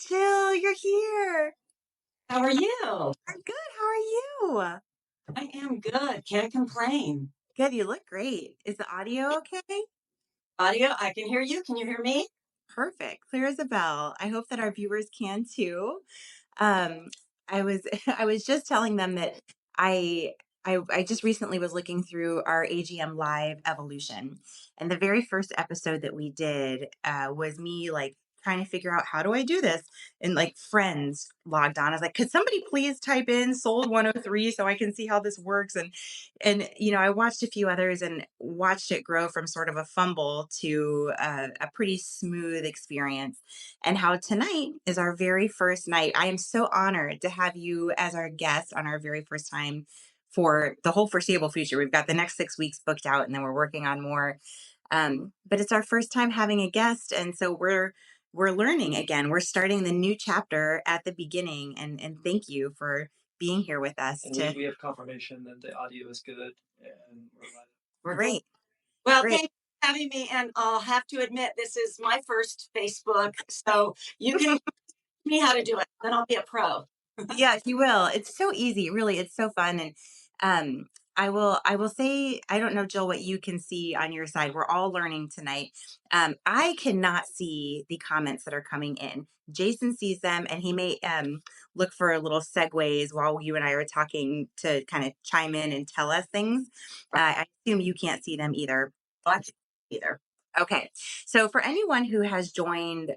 Jill, you're here. How are you? I'm good. How are you? I am good. Can't complain. Good. You look great. Is the audio okay? Audio, I can hear you. Can you hear me? Perfect. Clear as a bell. I hope that our viewers can too. Um, I was I was just telling them that I I just recently was looking through our AGM live evolution, and the very first episode that we did was me like trying to figure out how do I do this, and like friends logged on. I was like, could somebody please type in sold 103 so I can see how this works? And I watched a few others and watched it grow from sort of a fumble to a pretty smooth experience, and how tonight is our very first night. I am so honored to have you as our guest on our very first time for the whole foreseeable future. We've got the next 6 weeks booked out, and then we're working on more. But it's our first time having a guest, and so we're learning again. We're starting the new chapter at the beginning, and thank you for being here with us. And we have confirmation that the audio is good, and We're good. Great. Well, Great. thank you for having me. And I'll have to admit, this is my first Facebook. So you can teach me how to do it. Then I'll be a pro. Yes, you will. It's so easy, really. It's so fun. And um I will say, I don't know, Jill, what you can see on your side. We're all learning tonight. I cannot see the comments that are coming in. Jason sees them, and he may look for little segues while you and I are talking to kind of chime in and tell us things. I assume you can't see them either. Watch either. Okay. So for anyone who has joined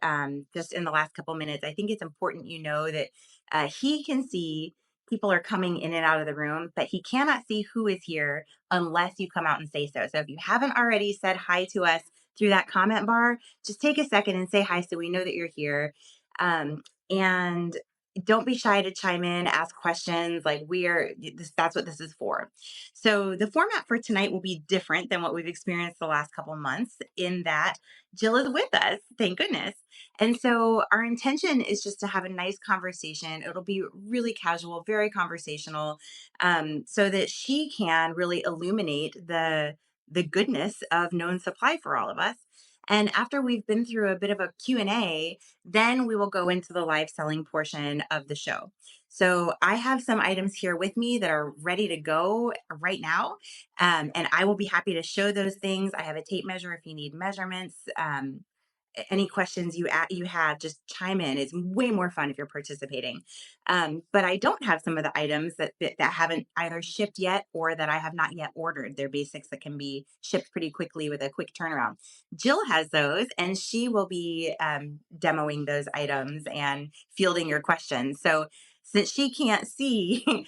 just in the last couple minutes, I think it's important you know that he can see people are coming in and out of the room, but he cannot see who is here unless you come out and say so. So if you haven't already said hi to us through that comment bar, just take a second and say hi so we know that you're here. And don't be shy to chime in, ask questions. Like that's what this is for. So the format for tonight will be different than what we've experienced the last couple months, in that Jill is with us, thank goodness. And so our intention is just to have a nice conversation. It'll be really casual, very conversational, so that she can really illuminate the goodness of known supply for all of us. And after we've been through a bit of a Q&A, then we will go into the live selling portion of the show. So I have some items here with me that are ready to go right now. And I will be happy to show those things. I have a tape measure if you need measurements. Any questions you have, just chime in. It's way more fun if you're participating. But I don't have some of the items that haven't either shipped yet or that I have not yet ordered. They're basics that can be shipped pretty quickly with a quick turnaround. Jill has those, and she will be demoing those items and fielding your questions. So since she can't see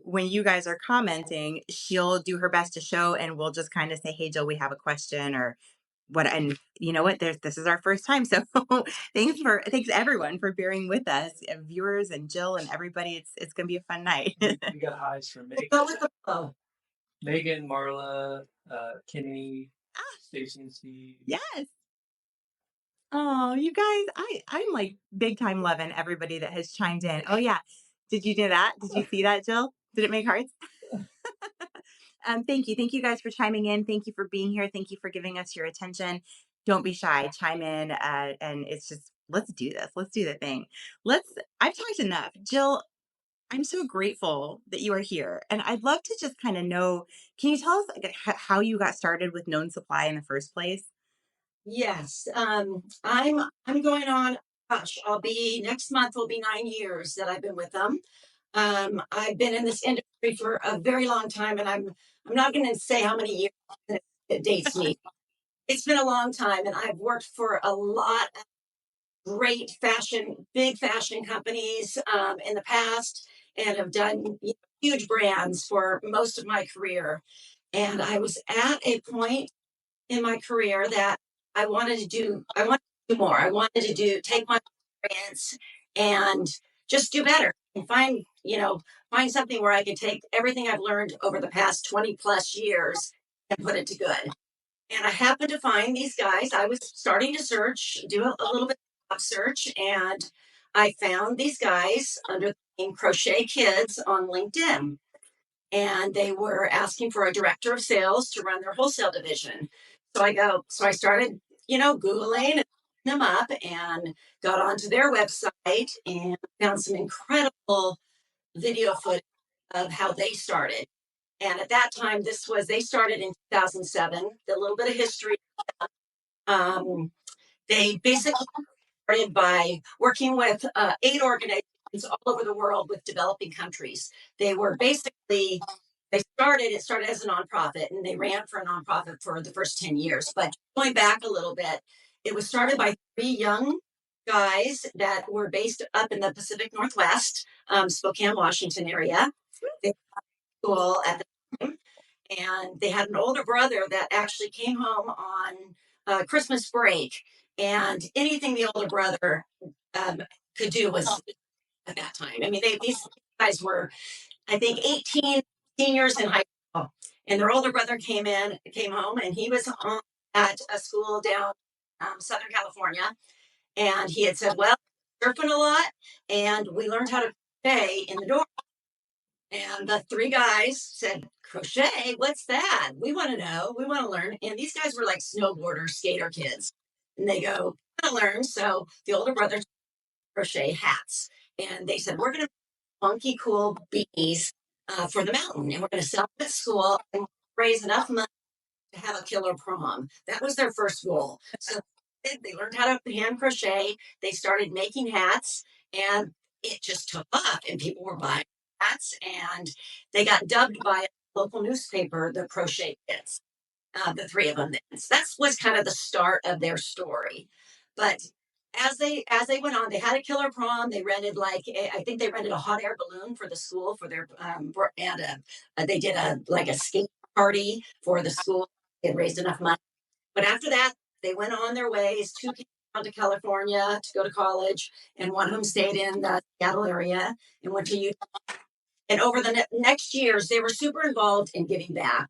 when you guys are commenting, she'll do her best to show, and we'll just kind of say, hey, Jill, we have a question, or what. And you know what, this is our first time, so thanks everyone for bearing with us, viewers and Jill and everybody. It's gonna be a fun night. we got highs from Go with the flow. Megan, Marla, Kenny, Stacy, and Steve. Yes. Oh, you guys, I'm like big time loving everybody that has chimed in. Oh yeah, did you do that? Did you see that, Jill? Did it make hearts? Thank you guys for chiming in. Thank you for being here. Thank you for giving us your attention. Don't be shy, chime in, and it's just, let's do this. Let's do the thing. I've talked enough. Jill, I'm so grateful that you are here, and I'd love to just kind of know, can you tell us like, how you got started with Known Supply in the first place? Yes. I'm going on. Gosh, next month will be 9 years that I've been with them. I've been in this industry for a very long time, and I'm not going to say how many years it dates me. It's been a long time, and I've worked for a lot of great big fashion companies in the past, and have done huge brands for most of my career. And I was at a point in my career that I wanted to do more. I wanted to take my experience and just do better, and find something where I can take everything I've learned over the past 20 plus years and put it to good. And I happened to find these guys. I was starting to do a little bit of search, and I found these guys under the name Crochet Kids on LinkedIn. And they were asking for a director of sales to run their wholesale division. So I started, Googling them up and got onto their website and found some incredible video footage of how they started. And at that time, they started in 2007. A little bit of history. Um, they basically started by working with 8 organizations all over the world with developing countries. They were basically it started as a nonprofit, and they ran for a nonprofit for the first 10 years. But going back a little bit, it was started by 3 young guys that were based up in the Pacific Northwest, Spokane, Washington area. They were school at the time, and they had an older brother that actually came home on Christmas break, and anything the older brother um, could do was at that time. I mean, these guys were, I think, 18 seniors in high school, and their older brother came home, and he was at a school down Southern California, and he had said, "Well, surfing a lot, and we learned how to crochet in the dorm." And the 3 guys said, "Crochet? What's that? We want to know. We want to learn." And these guys were like snowboarder, skater kids. And they go, "Want to learn." So the older brother crochet hats. And they said, "We're going to make funky, cool beanies for the mountain. And we're going to sell them at school and raise enough money to have a killer prom." That was their first goal. So they learned how to hand crochet. They started making hats, and it just took off, and people were buying hats, and they got dubbed by a local newspaper the Crochet Kids, the 3 of them. So that was kind of the start of their story. But as they went on, they had a killer prom. They rented I think they rented a hot air balloon for the school for their and they did a skate party for the school. They had raised enough money. But after that, they went on their ways. 2 came down to California to go to college, and one of them stayed in the Seattle area and went to Utah. And over the next years, they were super involved in giving back.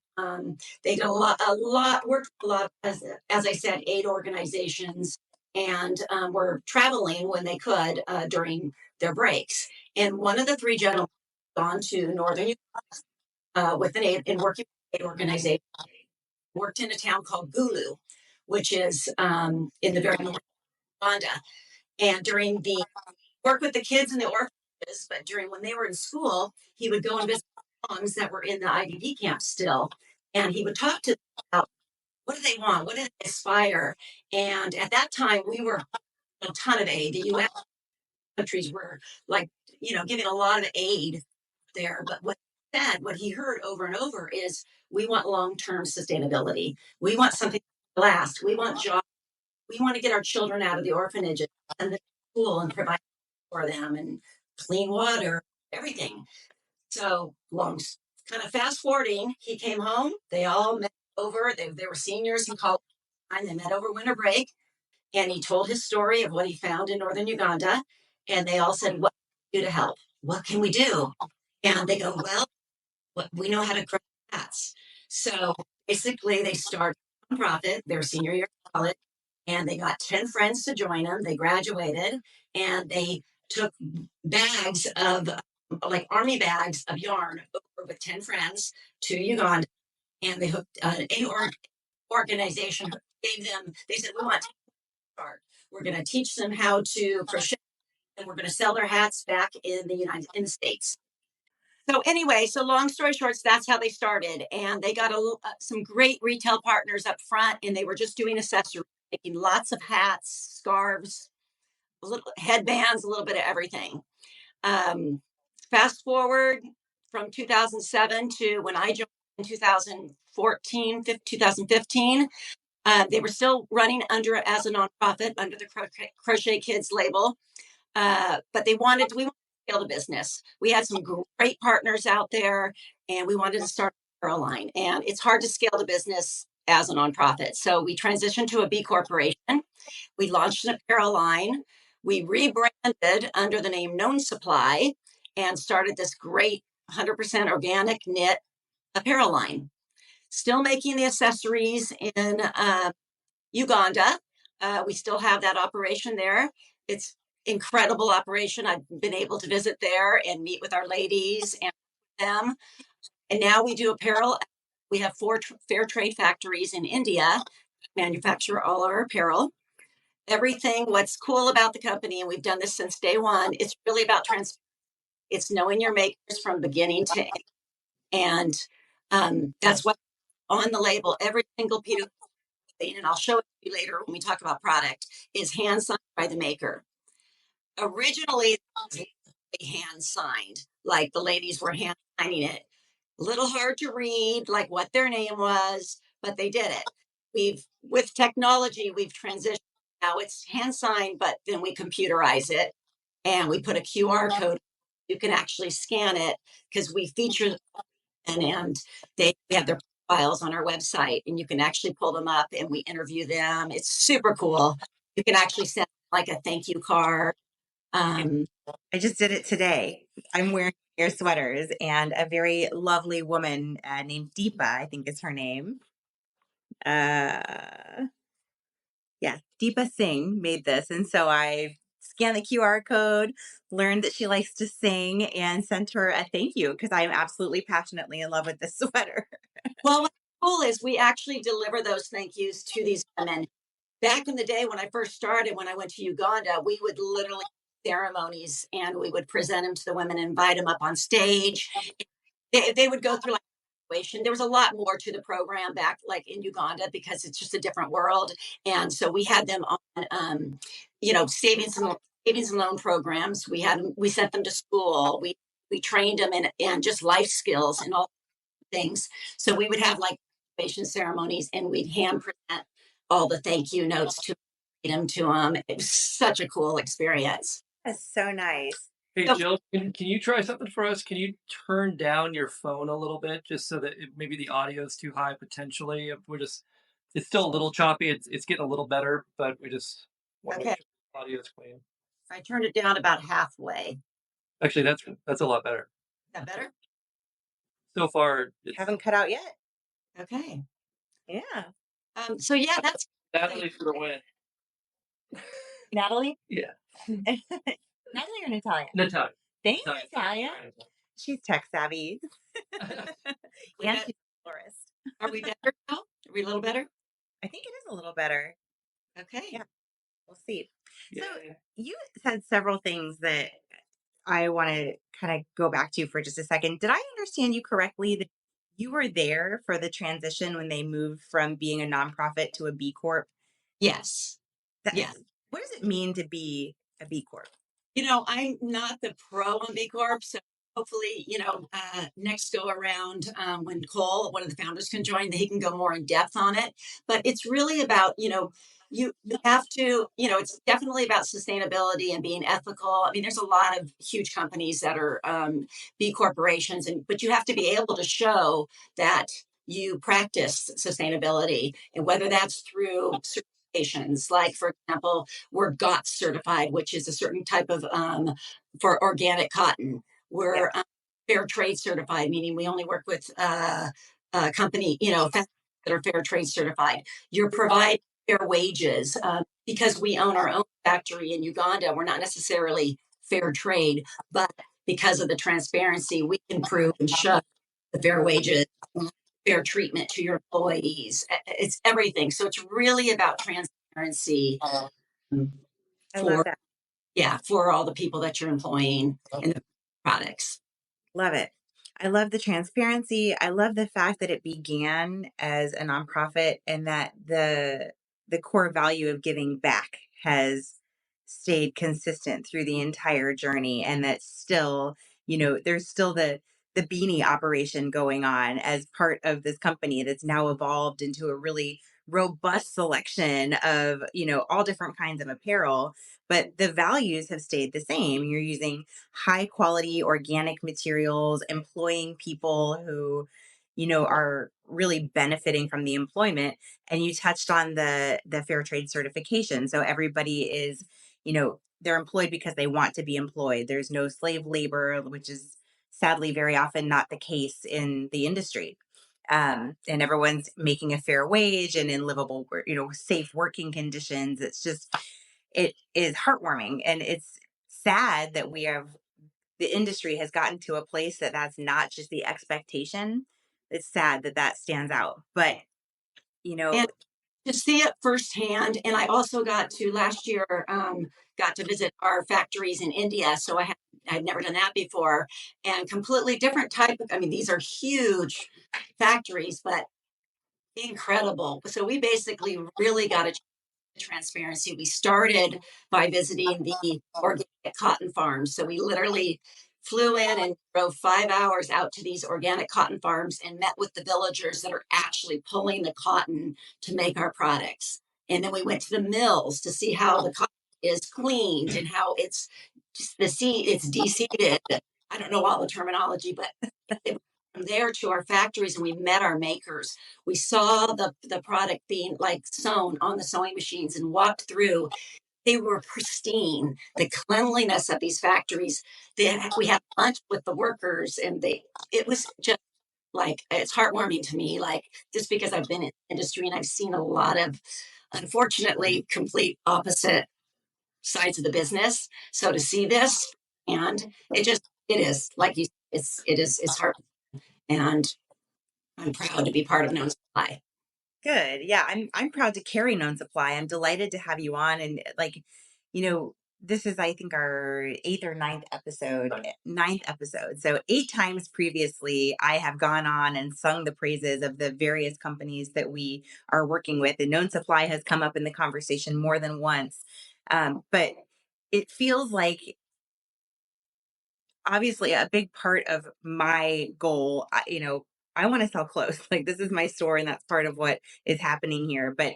They did worked with a lot, as I said, 8 organizations, and were traveling when they could during their breaks. And one of the 3 gentlemen gone to Northern Utah with an aid in working with 8 organizations, worked in a town called Gulu, which is in the very north of Uganda. And during the work with the kids in the orphanages, but during when they were in school, he would go and visit moms that were in the IDP camp still, and he would talk to them about what do they want, what do they aspire. And at that time, we were a ton of aid. The U.S. countries were like, giving a lot of aid there. But what he heard over and over is, we want long-term sustainability. We want something to last. We want jobs. We want to get our children out of the orphanages and the school and provide for them and clean water, everything. So kind of fast forwarding, he came home. They all met over. They were seniors in college, and they met over winter break. And he told his story of what he found in northern Uganda. And they all said, "What can we do to help? What can we do?" And they go, "Well, we know how to grow cats." So basically, they started a nonprofit their senior year of college, and they got 10 friends to join them. They graduated, and they took bags of like army bags of yarn over with 10 friends to Uganda, and they hooked organization gave them, they said, "We want to start. We're going to teach them how to crochet, and we're going to sell their hats back in the States." So anyway, so long story short, so that's how they started, and they got some great retail partners up front, and they were just doing accessories, making lots of hats, scarves, little headbands, a little bit of everything. Um, Fast forward from 2007 to when I joined in 2015. They were still running as a nonprofit under the Crochet Kids label, but we wanted to scale the business. We had some great partners out there, and we wanted to start a apparel line. And it's hard to scale the business as a nonprofit, so we transitioned to a B corporation. We launched an apparel line. We rebranded under the name Known Supply and started this great 100% organic knit apparel line. Still making the accessories in Uganda. We still have that operation there. It's incredible operation. I've been able to visit there and meet with our ladies and them. And now we do apparel. We have 4 fair trade factories in India, manufacture all our apparel. everything. What's cool about the company, and we've done this since day one, it's really about it's knowing your makers from beginning to end. And that's what on the label, every single piece of clothing, and I'll show it to you later when we talk about product, is hand signed by the maker. Originally, it was hand signed, like the ladies were hand signing it. A little hard to read, like what their name was, but they did it. With technology, we've transitioned. Now it's hand signed, but then we computerize it and we put a QR code. You can actually scan it because we feature and they have their profiles on our website, and you can actually pull them up and we interview them. It's super cool. You can actually send like a thank you card. Um, I just did it today. I'm wearing your sweaters, and a very lovely woman named Deepa, I think is her name. Uh, yeah, Deepa Singh made this. And so I scanned the QR code, learned that she likes to sing, and sent her a thank you because I am absolutely passionately in love with this sweater. well, what's cool is we actually deliver those thank yous to these women. Back in the day when I first started, when I went to Uganda, we would literally ceremonies and we would present them to the women, invite them up on stage. They would go through like situation. There was a lot more to the program back like in Uganda because it's just a different world. And so we had them on savings and loan programs. We sent them to school. We trained them in just life skills and all things. So we would have like graduation ceremonies and we'd hand present all the thank you notes to them to them. It was such a cool experience. That's so nice. Hey, So, Jill, can you try something for us? Can you turn down your phone a little bit just so that maybe the audio is too high potentially? If we're just, it's still a little choppy. It's getting a little better, but we just want to okay, make sure the audio is clean. I turned it down about halfway. Actually, that's a lot better. Is that better? So far, it's Haven't cut out yet. Okay. Yeah. So yeah, that's Natalie for the win. Natalie? Yeah, Natalie or Natalia? Natalia. Thanks, Natalia. Natalia. She's tech savvy. we And bet. she's a florist. Are we better now? Are we a little better? I think it is a little better. Okay. Yeah, we'll see. So Yeah. you said several things that I want to kind of go back to for just a second. Did I understand you correctly that you were there for the transition when they moved from being a nonprofit to a B Corp? Yes. That, Yes. what does it mean to be a B Corp? I'm not the pro on B Corp, so hopefully, next go around when Cole, one of the founders, can join, he can go more in depth on it. But it's really about, you have to, it's definitely about sustainability and being ethical. I mean, there's a lot of huge companies that are B corporations, but you have to be able to show that you practice sustainability, and whether that's through certifications, like for example, we're GOTS certified, which is a certain type of for organic cotton. Yeah. We're fair trade certified, meaning we only work with company, that are fair trade certified. You're providing fair wages because we own our own factory in Uganda. We're not necessarily fair trade, but because of the transparency, we can prove and show the fair wages, fair treatment to your employees. It's everything. So it's really about transparency I love for that. for all the people that you're employing and the products. Love it. I love the transparency. I love the fact that it began as a nonprofit and that the core value of giving back has stayed consistent through the entire journey and that still, there's still the beanie operation going on as part of this company that's now evolved into a really robust selection of, all different kinds of apparel, but the values have stayed the same. You're using high quality organic materials, employing people who, are really benefiting from the employment. And you touched on the fair trade certification. So everybody is, they're employed because they want to be employed. There's no slave labor, which is sadly very often not the case in the industry. And everyone's making a fair wage and in livable, safe working conditions. It is heartwarming, and it's sad that the industry has gotten to a place that that's not just the expectation. It's sad that that stands out, but you know And to see it firsthand. And I also got to last year, got to visit our factories in India. So I'd never done that before, and completely different type of, I mean, these are huge factories, but incredible. So we basically really got a transparency. We started by visiting the organic cotton farms. So we literally flew in and drove 5 hours out to these organic cotton farms and met with the villagers that are actually pulling the cotton to make our products. And then we went to the mills to see how the cotton is cleaned and how it's just the seed, it's deseeded. I don't know all the terminology, but from there to our factories, and we met our makers. We saw the product being like sewn on the sewing machines and walked through. They were pristine. The cleanliness of these factories. We had lunch with the workers, and it was just like, it's heartwarming to me. Like, just because I've been in the industry and I've seen a lot of, unfortunately, complete opposite sides of the business. So to see this, and it is like you, it's heart, and I'm proud to be part of Known Supply. Good. Yeah, I'm proud to carry Known Supply. I'm delighted to have you on, and this is, I think, our eighth or ninth episode. Ninth episode. So 8 times previously, I have gone on and sung the praises of the various companies that we are working with, and Known Supply has come up in the conversation more than once. But it feels like, obviously, a big part of my goal, I want to sell clothes. Like, this is my store, and that's part of what is happening here. But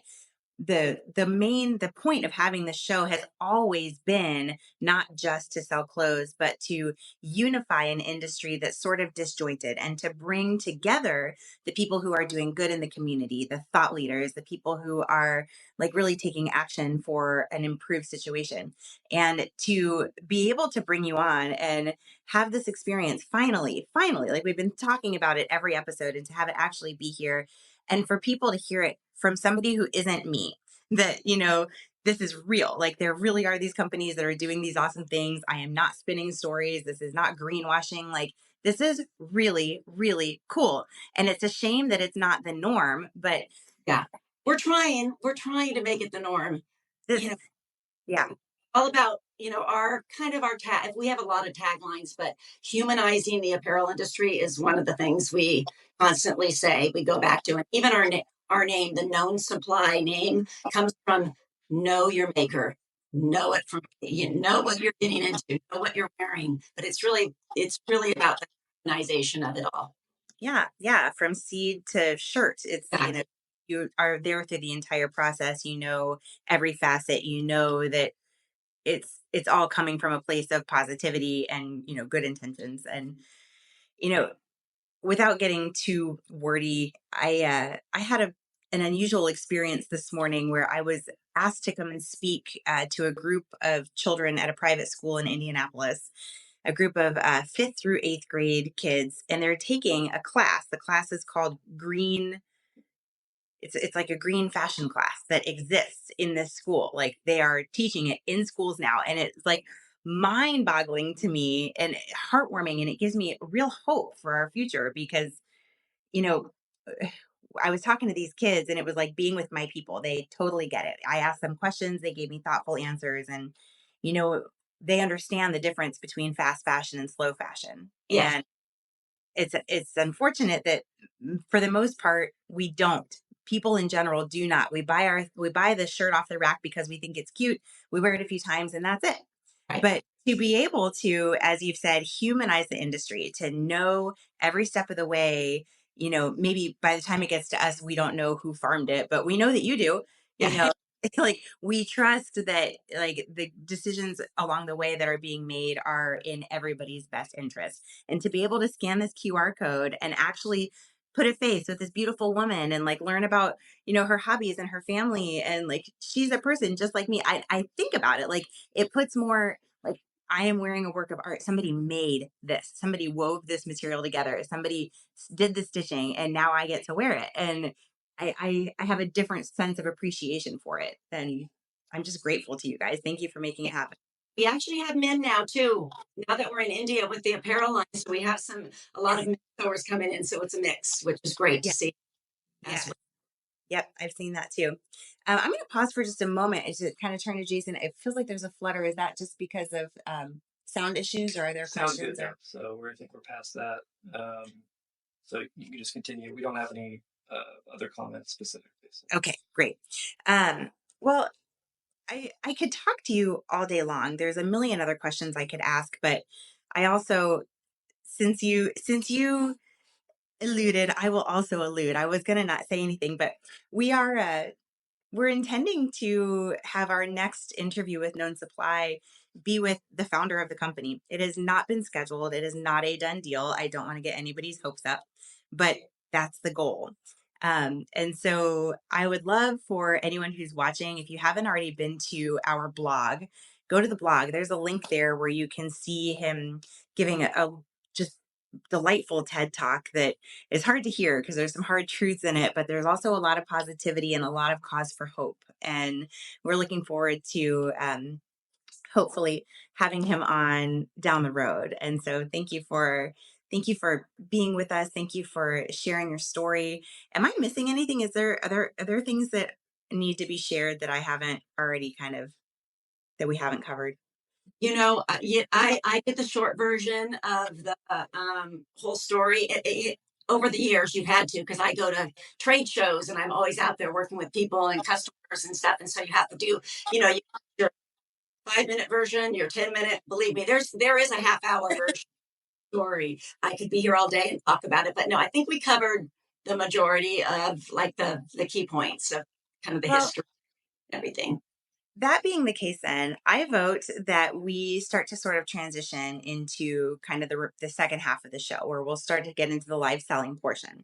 the point of having the show has always been not just to sell clothes, but to unify an industry that's sort of disjointed, and to bring together the people who are doing good in the community, the thought leaders, the people who are like really taking action for an improved situation, and to be able to bring you on and have this experience finally, like we've been talking about it every episode, and to have it actually be here, and for people to hear it from somebody who isn't me, that, this is real. Like, there really are these companies that are doing these awesome things. I am not spinning stories. This is not greenwashing. Like, this is really, really cool. And it's a shame that it's not the norm, but Yeah, we're trying to make it the norm. this, You know, yeah, all about, our kind of our tag. We have a lot of taglines, but humanizing the apparel industry is one of the things we constantly say. We go back to, and even our name, the Known Supply name, comes from know your maker, know it from, you know what you're getting into, know what you're wearing. But it's really about the humanization of it all. yeah. From seed to shirt, it's, Exactly. you are there through the entire process. Every facet, that it's all coming from a place of positivity and, good intentions. And, you know without getting too wordy, I had an unusual experience this morning where I was asked to come and speak to a group of children at a private school in Indianapolis, a group of 5th through 8th grade kids, and they're taking a class. The class is called Green. It's like a green fashion class that exists in this school. Like, they are teaching it in schools now, and it's like mind-boggling to me and heartwarming, and it gives me real hope for our future because, you know I was talking to these kids, and it was like being with my people. They totally get it. I asked them questions, they gave me thoughtful answers, and you know they understand the difference between fast fashion and slow fashion. Yes. And it's unfortunate that, for the most part, we don't. People in general do not. We buy the shirt off the rack because we think it's cute. We wear it a few times and that's it. Right. But to be able to, as you've said, humanize the industry, to know every step of the way, maybe by the time it gets to us, we don't know who farmed it, but we know that you do, you Yeah. know, like, we trust that, like, the decisions along the way that are being made are in everybody's best interest. And to be able to scan this QR code and actually put a face with this beautiful woman and, like, learn about, her hobbies and her family, and, like, she's a person just like me. I think about it like, it puts more, like, I am wearing a work of art. Somebody made this. Somebody wove this material together. Somebody did the stitching, and now I get to wear it. And I have a different sense of appreciation for it. And I'm just grateful to you guys. Thank you for making it happen. We actually have men now too. Now that we're in India with the apparel line, so we have a lot Yes. of men sewers coming in, so it's a mix, which is great to Yeah. see as Yeah. well. Yep. I've seen that too. I'm going to pause for just a moment and to kind of turn to Jason. It feels like there's a flutter. Is that just because of sound issues, or are there Sounds good questions? now. Or So I think we're past that. So you can just continue. We don't have any other comments specifically. So. okay, great. Um, well, I could talk to you all day long. There's a million other questions I could ask, but I also, since you alluded, I will also allude. I was gonna not say anything, but we are we're intending to have our next interview with Known Supply be with the founder of the company. It has not been scheduled. It is not a done deal. I don't want to get anybody's hopes up, but that's the goal. And so I would love for anyone who's watching, if you haven't already been to our blog, go to the blog. There's a link there where you can see him giving a just delightful TED talk that is hard to hear because there's some hard truths in it, but there's also a lot of positivity and a lot of cause for hope. And we're looking forward to hopefully having him on down the road. And so thank you for being with us. Thank you for sharing your story. Am I missing anything? Are there things that need to be shared that I haven't already kind of that we haven't covered? Yeah, I did the short version of the whole story. Over the years, you've had to, because I go to trade shows and I'm always out there working with people and customers and stuff. And so you have to do, your 5 minute version, your 10 minute. Believe me, there is a half hour version story. I could be here all day and talk about it, but no, I think we covered the majority of like the key points of kind of the Well, history and everything. that being the case, then I vote that we start to sort of transition into kind of the second half of the show where we'll start to get into the live selling portion.